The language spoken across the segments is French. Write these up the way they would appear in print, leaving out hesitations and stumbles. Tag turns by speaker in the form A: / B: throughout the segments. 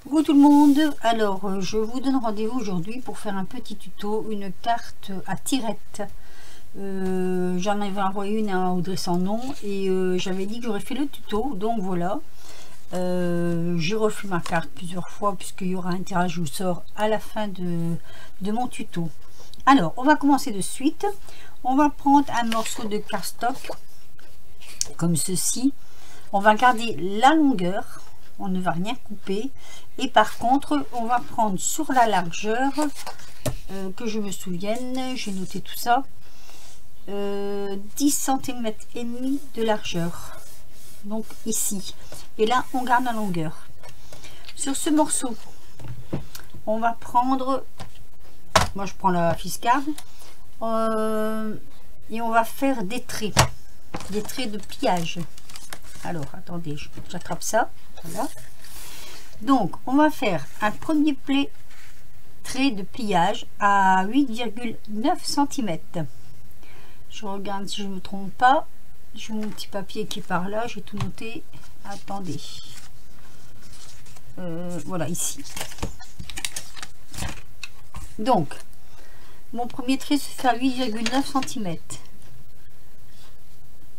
A: Coucou tout le monde, alors je vous donne rendez-vous aujourd'hui pour faire un petit tuto, une carte à tirettes. J'en avais envoyé une à Audrey sans nom et j'avais dit que j'aurais fait le tuto, donc voilà. J'ai refait ma carte plusieurs fois puisqu'il y aura un tirage au sort à la fin de mon tuto. Alors on va commencer de suite. On va prendre un morceau de cardstock comme ceci. On va garder la longueur, on ne va rien couper, et par contre on va prendre sur la largeur, que je me souvienne, j'ai noté tout ça, 10 cm et demi de largeur, donc ici, et là on garde la longueur. Sur ce morceau on va prendre, moi je prends la fiscarde, et on va faire des traits de pliage. Alors attendez, j'attrape ça, voilà. Donc on va faire un premier trait de pliage à 8,9 cm. Je regarde si je ne me trompe pas. J'ai mon petit papier qui est par là, j'ai tout noté. Attendez, voilà, ici. Donc mon premier trait se fait à 8,9 cm.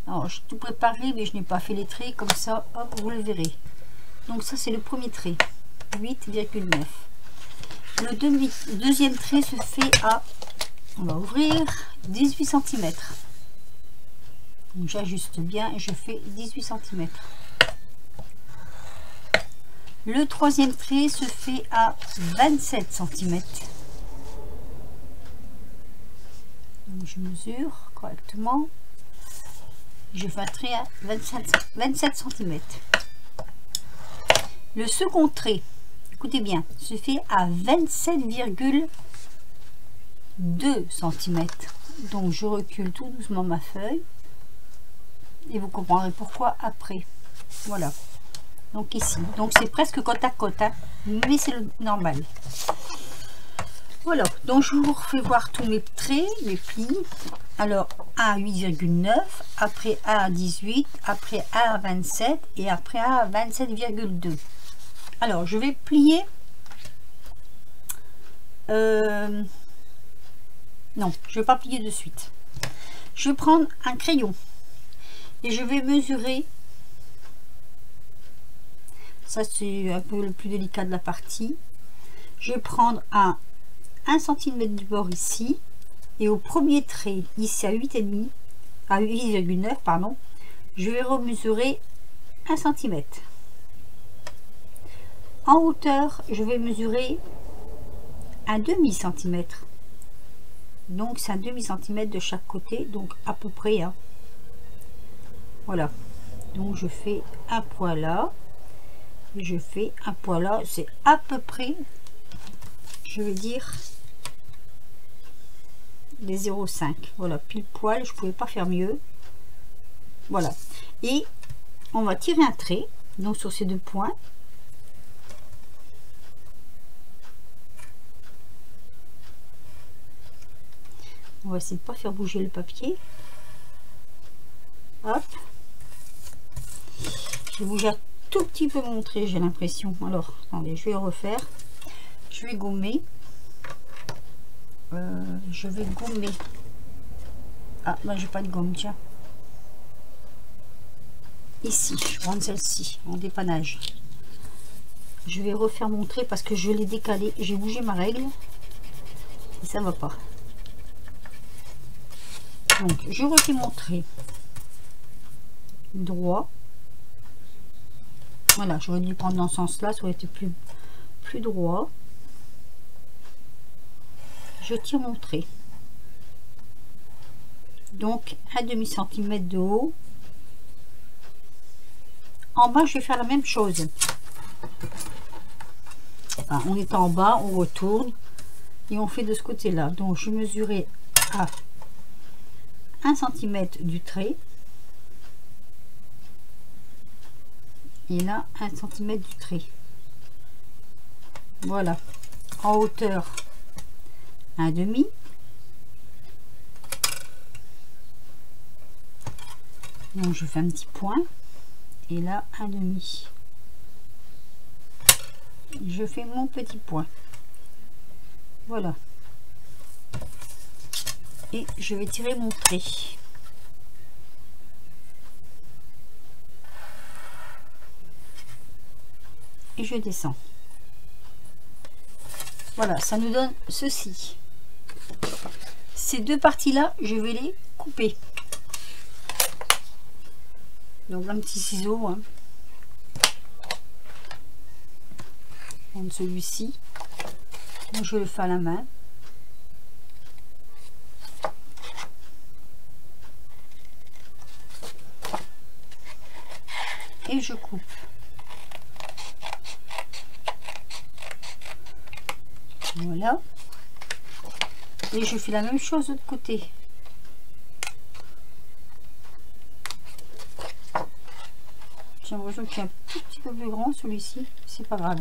A: Alors j'ai tout préparé mais je n'ai pas fait les traits, comme ça hop, vous le verrez. Donc ça c'est le premier trait, 8,9. Le deuxième trait se fait à, on va ouvrir, 18 cm. Donc j'ajuste bien et je fais 18 cm. Le troisième trait se fait à 27 cm. Donc je mesure correctement. Je fais un trait à 27 cm. Le second trait, écoutez bien, se fait à 27,2 cm. Donc je recule tout doucement ma feuille et vous comprendrez pourquoi après. Voilà. Donc ici, donc c'est presque côte à côte, hein, mais c'est le normal. Voilà, donc je vous refais voir tous mes traits, mes plis. Alors à 8,9, après à 18, après à 27 et après à 27,2. Alors je vais plier, non, je vais pas plier de suite. Je vais prendre un crayon et je vais mesurer. Ça c'est un peu le plus délicat de la partie. Je vais prendre un 1 cm du bord ici, et au premier trait ici à 8,5, à 8,9 pardon, je vais remesurer 1 cm. En hauteur je vais mesurer un demi centimètre, donc c'est un demi centimètre de chaque côté, donc à peu près, hein. Voilà, donc je fais un point là et je fais un point là, c'est à peu près, je vais dire, les 0,5. Voilà, pile poil, je pouvais pas faire mieux. Voilà, et on va tirer un trait donc sur ces deux points. On va essayer de pas faire bouger le papier. Hop, je vous ai un tout petit peu montré, j'ai l'impression. Alors attendez, je vais refaire, je vais gommer. Je vais gommer. Ah, moi j'ai pas de gomme, tiens. Ici, je prends celle-ci en dépannage. Je vais refaire mon trait parce que je l'ai décalé. J'ai bougé ma règle et ça va pas. Donc, je refais mon trait droit. Voilà, j'aurais dû prendre dans ce sens-là, ça aurait été plus droit. Je tire mon trait, donc un demi centimètre de haut. En bas je vais faire la même chose. Enfin, on est en bas, on retourne et on fait de ce côté là. Donc je mesurais à 1 cm du trait et là 1 cm du trait. Voilà, en hauteur un demi, donc je fais un petit point et là un demi. je fais mon petit point. Voilà. Et je vais tirer mon trait. Et je descends. Voilà, ça nous donne ceci. Ces deux parties-là, je vais les couper. Donc un petit ciseau. Hein. Prendre celui-ci. Je le fais à la main. Et je coupe. Voilà. Et je fais la même chose de l'autre côté. J'ai l'impression qu'il est un petit peu plus grand celui-ci. C'est pas grave.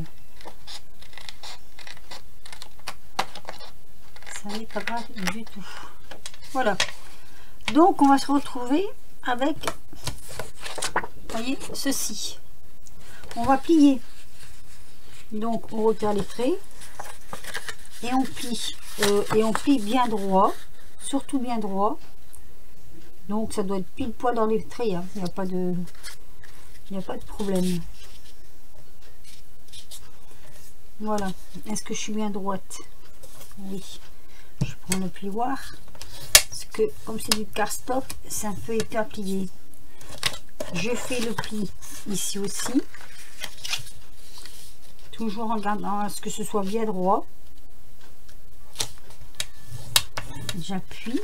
A: Ça n'est pas grave du tout. Voilà. Donc on va se retrouver avec, voyez, ceci. On va plier. Donc on retire les traits et on plie. Et on plie bien droit, surtout bien droit. Donc ça doit être pile poil dans les traits. Hein. Il n'y a pas de problème. Voilà. Est-ce que je suis bien droite? Oui. Je prends le plioir. Parce que comme c'est du cardstock, c'est un peu épais à plier. Je fais le pli ici aussi. Toujours en regardant à ce que ce soit bien droit. J'appuie.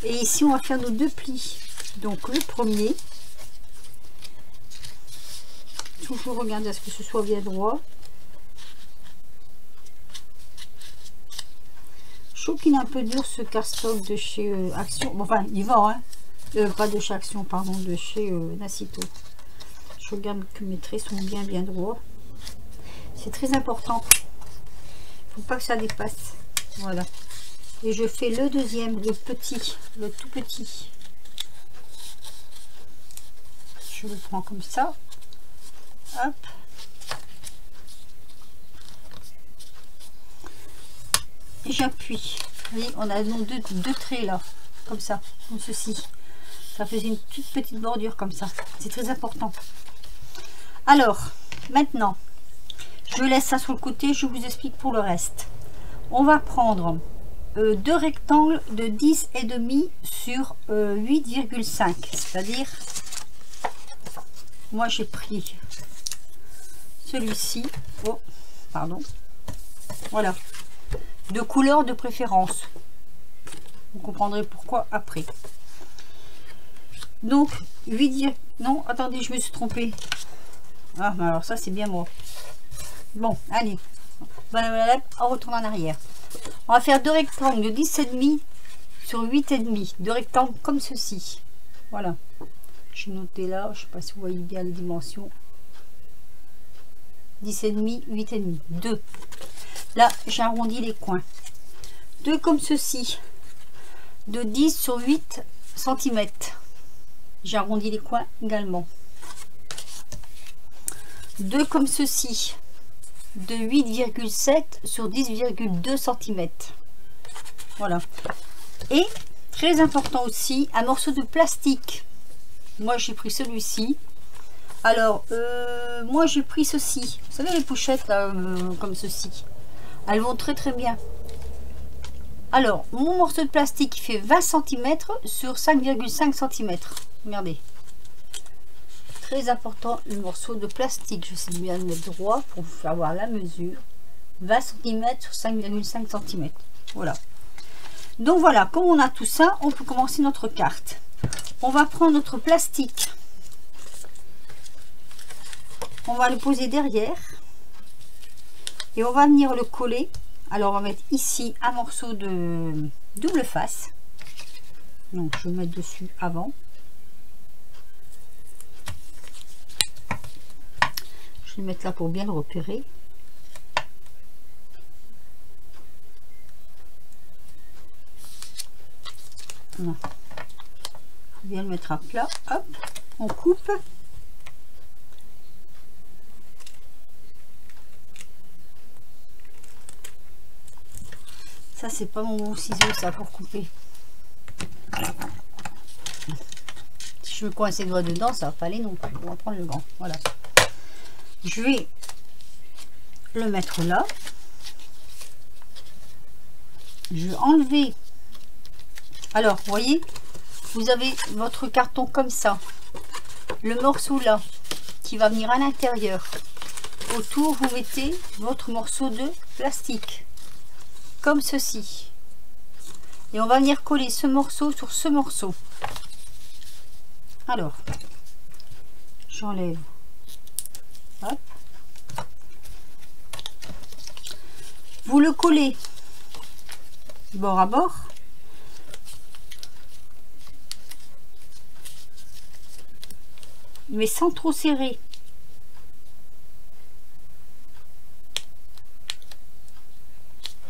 A: Et ici, on va faire nos deux plis. Donc le premier. Toujours regarder à ce que ce soit bien droit. Je trouve qu'il est un peu dur ce cardstock de chez Action. Bon, enfin, il va, hein. Pas de chez Action, pardon, de chez Nacito. Je regarde que mes traits sont bien droits. C'est très important. Faut pas que ça dépasse. Voilà. Et je fais le deuxième, le petit, le tout petit. Je le prends comme ça. Hop. Et j'appuie. Vous voyez, on a donc deux traits là, comme ça, comme ceci. Ça faisait une toute petite bordure comme ça. C'est très important. Alors, maintenant, je laisse ça sur le côté. Je vous explique pour le reste. On va prendre deux rectangles de 10,5 sur 8,5. C'est-à-dire, moi j'ai pris celui-ci. Oh, pardon. Voilà. De couleur de préférence. Vous comprendrez pourquoi après. Donc, 8... Non, attendez, je me suis trompée. Ah, mais alors ça, c'est bien moi. Bon, allez. On retourne en arrière. On va faire deux rectangles de 10,5 sur 8,5. Deux rectangles comme ceci. Voilà. J'ai noté là, je ne sais pas si vous voyez bien les dimensions. 10,5, 8,5. 2. Là, j'ai arrondi les coins. Deux comme ceci. De 10 sur 8 cm. J'ai arrondi les coins également. Deux comme ceci. De 8,7 sur 10,2 cm. Voilà. Et très important aussi, un morceau de plastique. Moi j'ai pris celui-ci. Alors moi j'ai pris ceci. Vous savez les pochettes là, comme ceci. Elles vont très bien. Alors mon morceau de plastique fait 20 cm sur 5,5 cm. Regardez. Très important, le morceau de plastique. Je sais bien le mettre droit pour avoir la mesure. 20 cm sur 5,5 cm. Voilà. Donc voilà, comme on a tout ça, on peut commencer notre carte. On va prendre notre plastique. On va le poser derrière. Et on va venir le coller. Alors on va mettre ici un morceau de double face. Donc je vais mettre dessus avant. Je vais le mettre là pour bien le repérer. Voilà. Faut bien le mettre à plat. Hop, on coupe. Ça, c'est pas mon bon ciseau, ça, pour couper. Si je me coince les doigts dedans, ça va pas aller non plus. On va prendre le grand. Voilà. Je vais le mettre là. Je vais enlever. Alors, vous voyez, vous avez votre carton comme ça. Le morceau là, qui va venir à l'intérieur. Autour, vous mettez votre morceau de plastique. Comme ceci. Et on va venir coller ce morceau sur ce morceau. Alors, j'enlève. Hop. Vous le collez bord à bord. Mais sans trop serrer.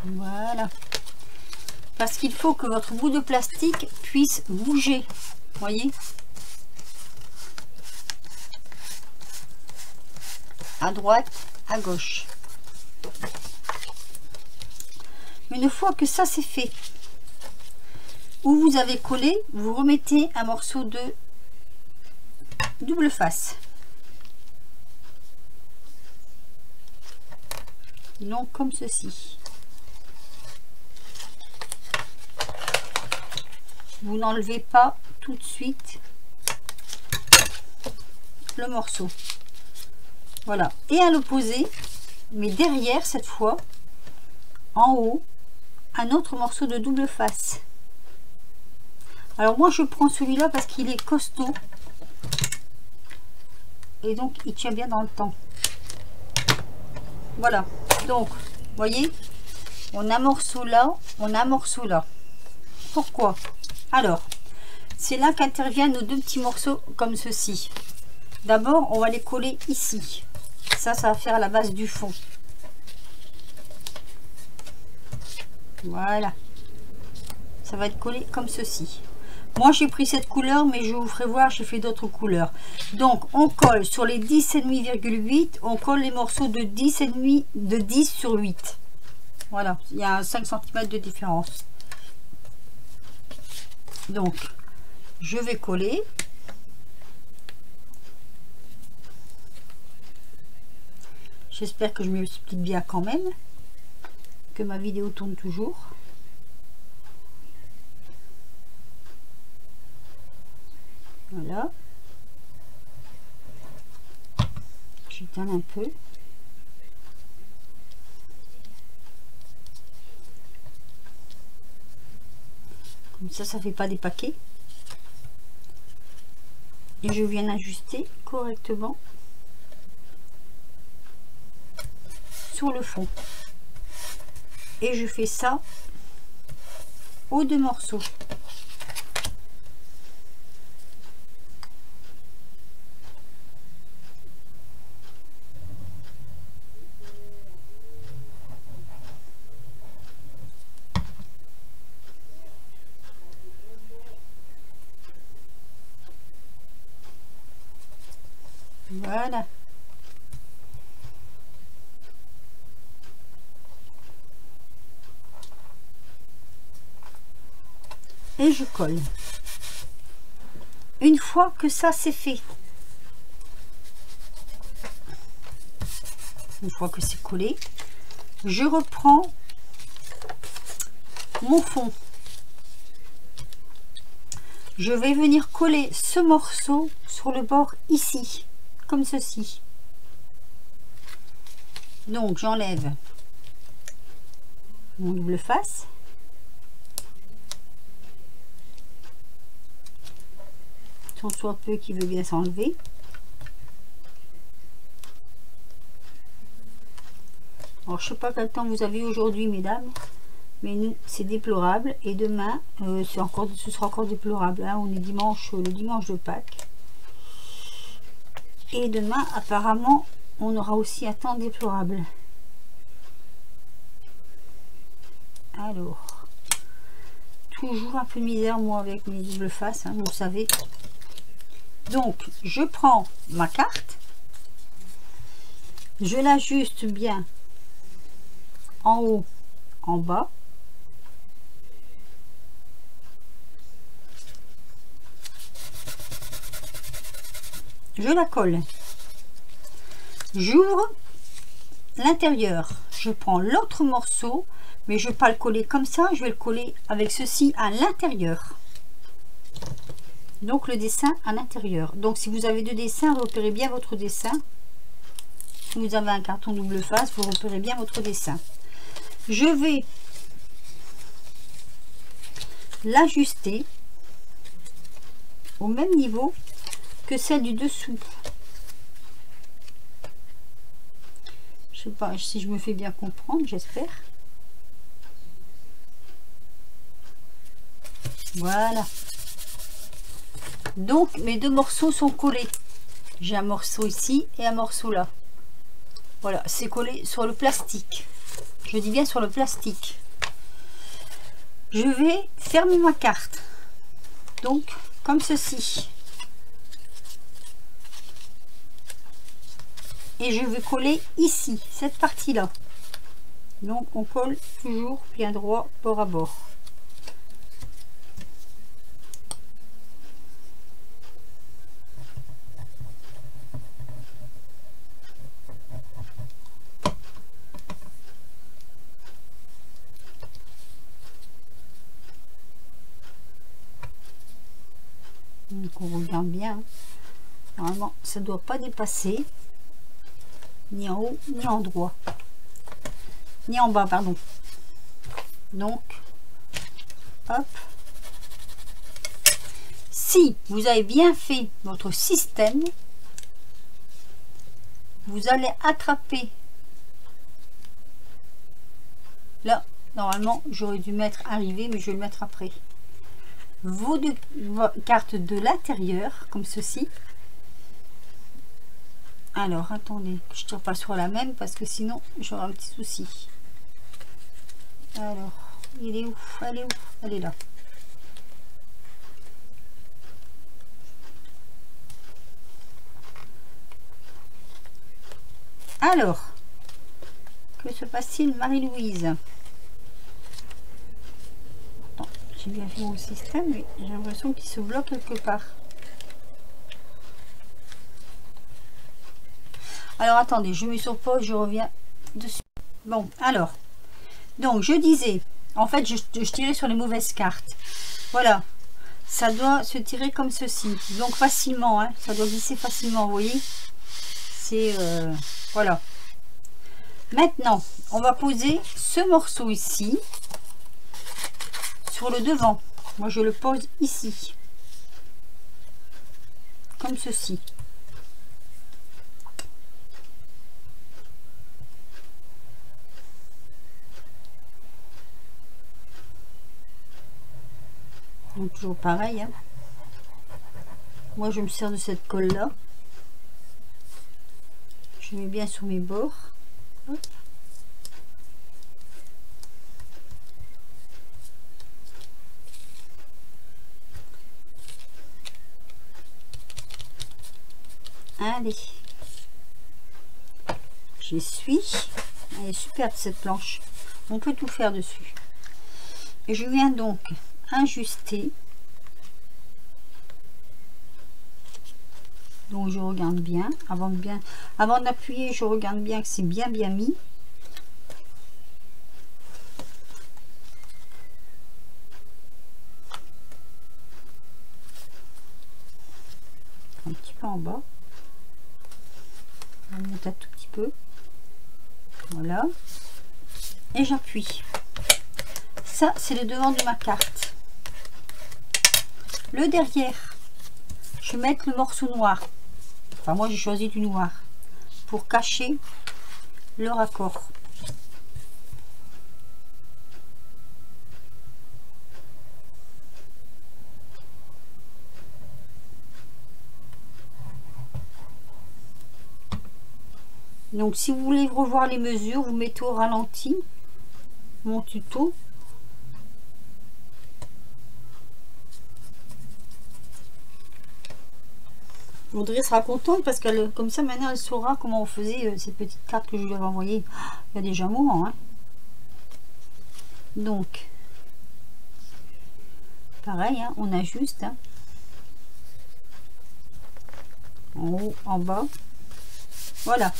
A: Voilà. Parce qu'il faut que votre bout de plastique puisse bouger. Voyez? À droite, à gauche. Une fois que ça c'est fait, où vous avez collé, vous remettez un morceau de double face. Donc comme ceci. Vous n'enlevez pas tout de suite le morceau. Voilà. Et à l'opposé, mais derrière cette fois, en haut, un autre morceau de double face. Alors moi je prends celui-là parce qu'il est costaud. Et donc il tient bien dans le temps. Voilà. Donc, vous voyez, on a un morceau là, on a un morceau là. Pourquoi? Alors, c'est là qu'interviennent nos deux petits morceaux comme ceci. D'abord, on va les coller ici. Ça va faire la base du fond. Voilà. Ça va être collé comme ceci. Moi, j'ai pris cette couleur, mais je vous ferai voir, j'ai fait d'autres couleurs. Donc, on colle sur les 10,5,8, on colle les morceaux de 10,5, de 10 sur 8. Voilà, il y a 5 cm de différence. Donc, je vais coller. J'espère que je m'explique bien quand même, que ma vidéo tourne toujours. Voilà. J'étale un peu. Comme ça fait pas des paquets. Et je viens ajuster correctement sur le fond. Et je fais ça aux deux morceaux. Voilà. Et je colle. Une fois que ça c'est fait, une fois que c'est collé, je reprends mon fond. Je vais venir coller ce morceau sur le bord ici, comme ceci. Donc j'enlève mon double face. Tant soit peu qui veut bien s'enlever. Alors je sais pas quel temps vous avez aujourd'hui, mesdames, mais nous c'est déplorable, et demain ce sera encore déplorable, hein. On est dimanche, le dimanche de Pâques, et demain apparemment on aura aussi un temps déplorable. Alors, toujours un peu de misère moi avec mes doubles faces, hein, vous le savez. Donc je prends ma carte, je l'ajuste bien en haut, en bas, je la colle. J'ouvre l'intérieur. Je prends l'autre morceau, mais je ne vais pas le coller comme ça, je vais le coller avec ceci à l'intérieur. Donc le dessin à l'intérieur. Donc si vous avez deux dessins, repérez bien votre dessin. Si vous avez un carton double face, vous repérez bien votre dessin. Je vais l'ajuster au même niveau que celle du dessous. Je sais pas si je me fais bien comprendre, j'espère. Voilà. Donc mes deux morceaux sont collés. J'ai un morceau ici et un morceau là. Voilà, c'est collé sur le plastique. Je dis bien sur le plastique. Je vais fermer ma carte. Donc, comme ceci. Et je vais coller ici, cette partie-là. Donc, on colle toujours bien droit, bord à bord. Donc on regarde bien. Normalement, ça ne doit pas dépasser. Ni en haut, ni en droit. Ni en bas, pardon. Donc, hop. Si vous avez bien fait votre système, vous allez attraper. Là, normalement, j'aurais dû mettre arrivé, mais je vais le mettre après. Vos deux cartes de l'intérieur, comme ceci. Alors, attendez, je ne tire pas sur la même, parce que sinon, j'aurai un petit souci. Alors, il est où? Elle est où? Elle est là. Alors, que se passe-t-il, Marie-Louise? J'ai bien fait mon système, mais j'ai l'impression qu'il se bloque quelque part. Alors attendez, je mets sur pause, je reviens dessus. Bon, alors, donc je disais, en fait je tirais sur les mauvaises cartes. Voilà, ça doit se tirer comme ceci, donc facilement, hein, ça doit glisser facilement, vous voyez. C'est, voilà. Maintenant, on va poser ce morceau ici. Sur le devant, moi je le pose ici, comme ceci. Donc toujours pareil, hein. Moi je me sers de cette colle là, je mets bien sur mes bords. Hop. Allez, j'essuie. Elle est superbe cette planche, on peut tout faire dessus. Et je viens donc ajuster. Donc je regarde bien avant d'appuyer, je regarde bien que c'est bien mis. Un petit peu en bas. On monte un tout petit peu. Voilà. Et j'appuie. Ça, c'est le devant de ma carte. Le derrière, je vais mettre le morceau noir. Enfin, moi, j'ai choisi du noir pour cacher le raccord. Donc si vous voulez revoir les mesures, vous mettez au ralenti mon tuto. Audrey sera contente parce qu'elle, comme ça maintenant elle saura comment on faisait ces petites cartes que je lui avais envoyées. Il y a déjà un moment, hein. Donc pareil, hein, on ajuste, hein. en haut, en bas. Voilà.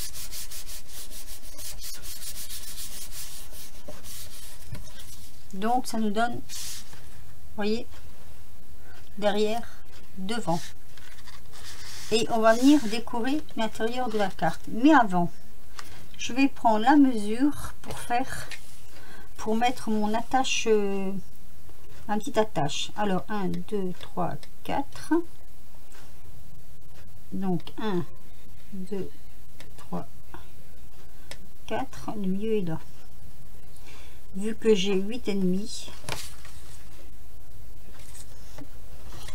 A: Donc ça nous donne, vous voyez, derrière, devant. Et on va venir décorer l'intérieur de la carte. Mais avant, je vais prendre la mesure pour mettre mon attache, un petit attache. Alors 1, 2, 3, 4. Donc 1, 2, 3, 4. Le milieu est là. Vu que j'ai 8,5.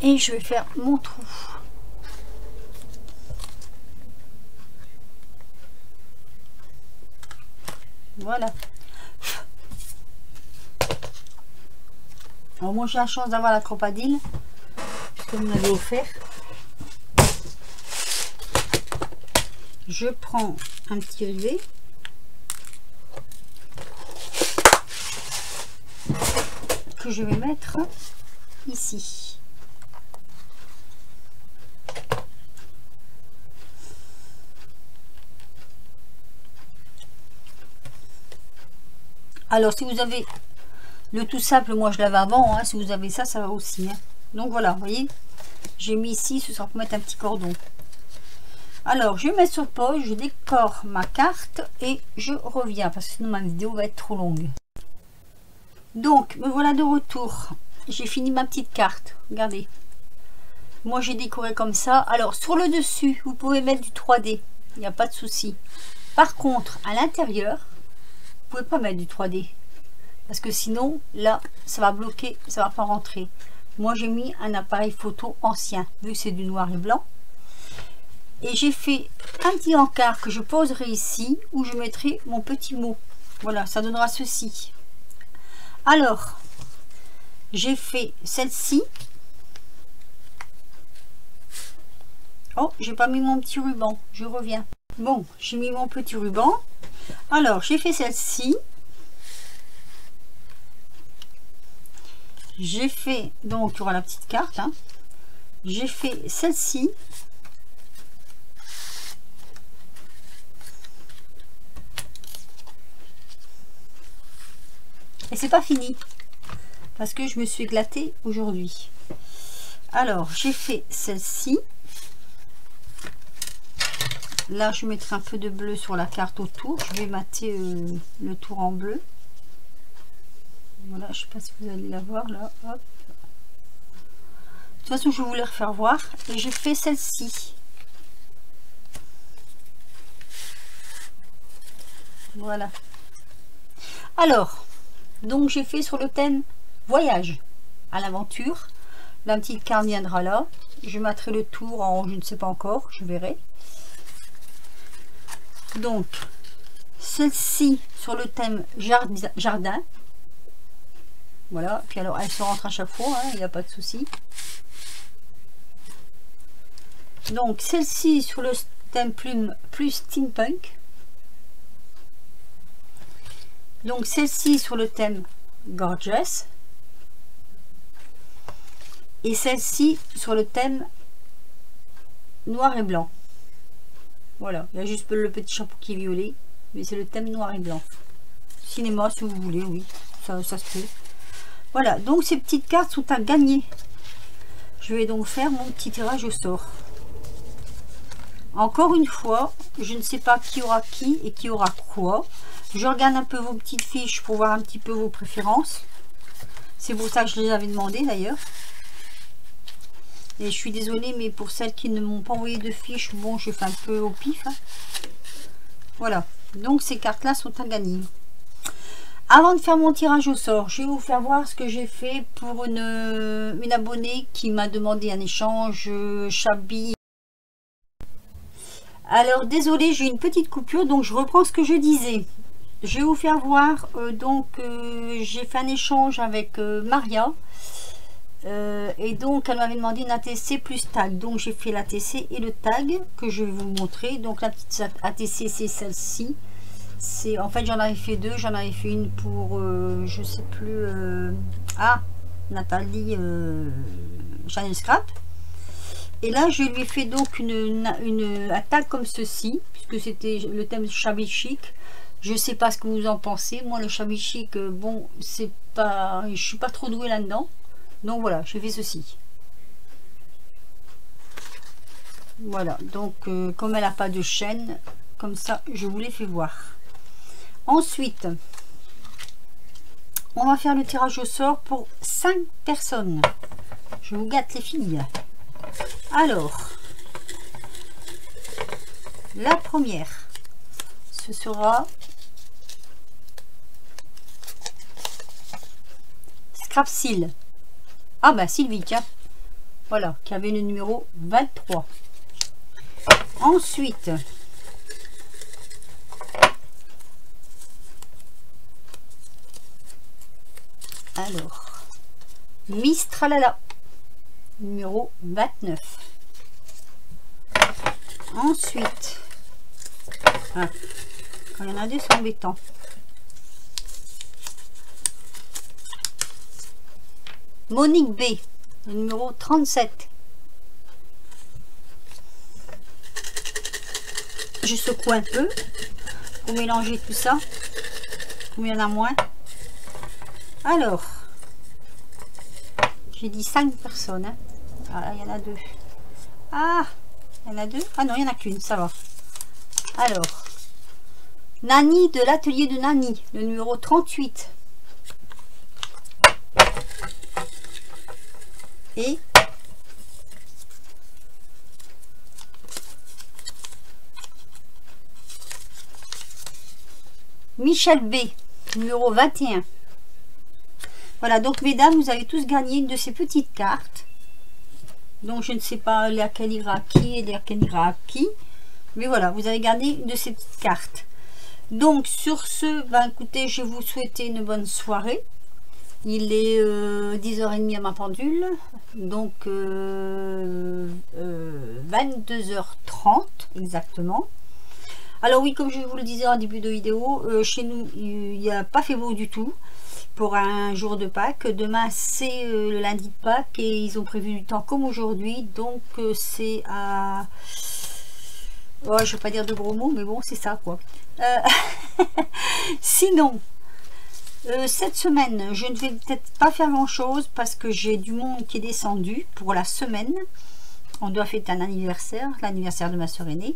A: Et je vais faire mon trou. Voilà. Alors moi j'ai la chance d'avoir la Crop-A-Dile, puisque vous m'avez offert. Je prends un petit rivet. Que je vais mettre ici. Alors si vous avez le tout simple, moi je l'avais avant, hein, si vous avez ça, ça va aussi. Hein. Donc voilà, vous voyez, j'ai mis ici, ce sera pour mettre un petit cordon. Alors je mets sur pause, je décore ma carte et je reviens parce que sinon ma vidéo va être trop longue. Donc me voilà de retour. J'ai fini ma petite carte. Regardez. Moi j'ai décoré comme ça. Alors sur le dessus, vous pouvez mettre du 3D. Il n'y a pas de souci. Par contre, à l'intérieur, vous pouvez pas mettre du 3D. Parce que sinon, là, ça va bloquer, ça va pas rentrer. Moi j'ai mis un appareil photo ancien, vu que c'est du noir et blanc. Et j'ai fait un petit encart que je poserai ici, où je mettrai mon petit mot. Voilà, ça donnera ceci. Alors, j'ai fait celle-ci. Oh, j'ai pas mis mon petit ruban, je reviens. Bon, j'ai mis mon petit ruban. Alors, j'ai fait celle-ci. J'ai fait, donc, il y aura la petite carte. Hein. J'ai fait celle-ci. Et c'est pas fini parce que je me suis éclatée aujourd'hui. Alors j'ai fait celle-ci. Là je mettrai un peu de bleu sur la carte autour. Je vais mater le tour en bleu. Voilà, je sais pas si vous allez la voir là. Hop. De toute façon je voulais refaire voir. Et j'ai fait celle-ci. Voilà. Alors donc j'ai fait sur le thème voyage à l'aventure. La petite carte viendra là. Je mettrai le tour en je ne sais pas encore, je verrai. Donc celle-ci sur le thème jardin. Voilà, puis alors elle se rentre à chaque fois, il n'y a pas de souci. Donc celle-ci sur le thème plus steampunk. Donc celle-ci sur le thème gorgeous. Et celle-ci sur le thème noir et blanc. Voilà, il y a juste le petit chapeau qui est violet, mais c'est le thème noir et blanc. Cinéma si vous voulez, oui, ça se peut. Voilà, donc ces petites cartes sont à gagner. Je vais donc faire mon petit tirage au sort. Encore une fois, je ne sais pas qui aura qui et qui aura quoi. Je regarde un peu vos petites fiches pour voir un petit peu vos préférences. C'est pour ça que je les avais demandé d'ailleurs. Et je suis désolée, mais pour celles qui ne m'ont pas envoyé de fiches, bon, je fais un peu au pif. Hein. Voilà, donc ces cartes-là sont à gagner. Avant de faire mon tirage au sort, je vais vous faire voir ce que j'ai fait pour une abonnée qui m'a demandé un échange Chabi. Alors, désolé, j'ai une petite coupure, donc je reprends ce que je disais. Je vais vous faire voir, j'ai fait un échange avec Maria. Et donc elle m'avait demandé une ATC plus tag, donc j'ai fait l'ATC et le tag que je vais vous montrer. Donc la petite ATC c'est celle-ci, c'est en fait j'en avais fait deux, j'en avais fait une pour je sais plus Nathalie Chanel Scrap, Et là, je lui ai fait donc une attaque comme ceci, puisque c'était le thème shabby chic. Je sais pas ce que vous en pensez. Moi, le shabby chic, bon, c'est pas, je suis pas trop douée là-dedans. Donc voilà, j'ai fait ceci. Voilà, donc comme elle n'a pas de chaîne, comme ça, je vous l'ai fait voir. Ensuite, on va faire le tirage au sort pour 5 personnes. Je vous gâte les filles. Alors, la première, ce sera Scrapsil. Ah bah Sylvie, tiens. Voilà, qui avait le numéro 23. Ensuite, alors, Mistralala, numéro 29. Ensuite, ah, quand il y en a deux, c'est embêtant. Monique B, le numéro 37. Je secoue un peu pour mélanger tout ça. Combien il y en a moins? Alors, j'ai dit 5 personnes. Hein. Ah, il y en a 2. Ah, il y en a 2. Ah non, il n'y en a qu'une, ça va. Alors, Nani de l'atelier de Nani, le numéro 38. Et Michel B, numéro 21. Voilà, donc mesdames, vous avez tous gagné une de ces petites cartes. Donc je ne sais pas laquelle ira à qui et laquelle ira à qui. Mais voilà, vous avez gagné une de ces petites cartes. Donc sur ce, ben écoutez, je vous souhaite une bonne soirée. Il est 10h30 à ma pendule. Donc 22h30 exactement. Alors oui, comme je vous le disais en début de vidéo, chez nous, il n'y a pas fait beau du tout pour un jour de Pâques. Demain, c'est le lundi de Pâques et ils ont prévu du temps comme aujourd'hui. Donc, c'est à... Oh, je ne vais pas dire de gros mots, mais bon, c'est ça, quoi. Sinon, cette semaine, je ne vais peut-être pas faire grand-chose parce que j'ai du monde qui est descendu pour la semaine. On doit fêter un anniversaire, l'anniversaire de ma soeur aînée.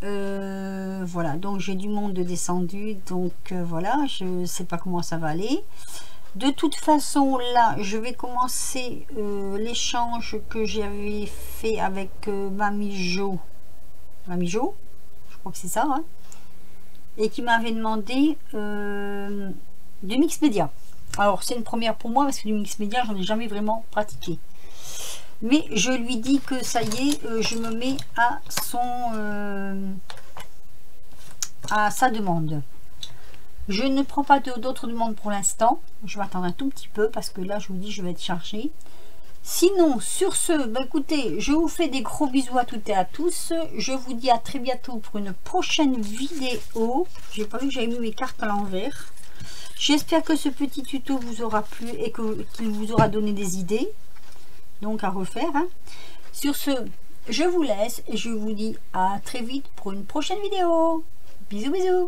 A: Voilà, donc j'ai du monde descendu, donc voilà, je ne sais pas comment ça va aller. De toute façon, là, je vais commencer l'échange que j'avais fait avec Mamie Jo, je crois que c'est ça, hein, et qui m'avait demandé du mix média. Alors, c'est une première pour moi parce que du mix média, j'en ai jamais vraiment pratiqué. Mais je lui dis que ça y est, je me mets à sa demande. Je ne prends pas d'autres demandes pour l'instant. Je vais attendre un tout petit peu parce que là, je vous dis, je vais être chargée. Sinon, sur ce, bah, écoutez, je vous fais des gros bisous à toutes et à tous. Je vous dis à très bientôt pour une prochaine vidéo. J'ai pas vu que j'avais mis mes cartes à l'envers. J'espère que ce petit tuto vous aura plu et qu'il vous aura donné des idées. Donc à refaire, hein. Sur ce, je vous laisse et je vous dis à très vite pour une prochaine vidéo. Bisous bisous.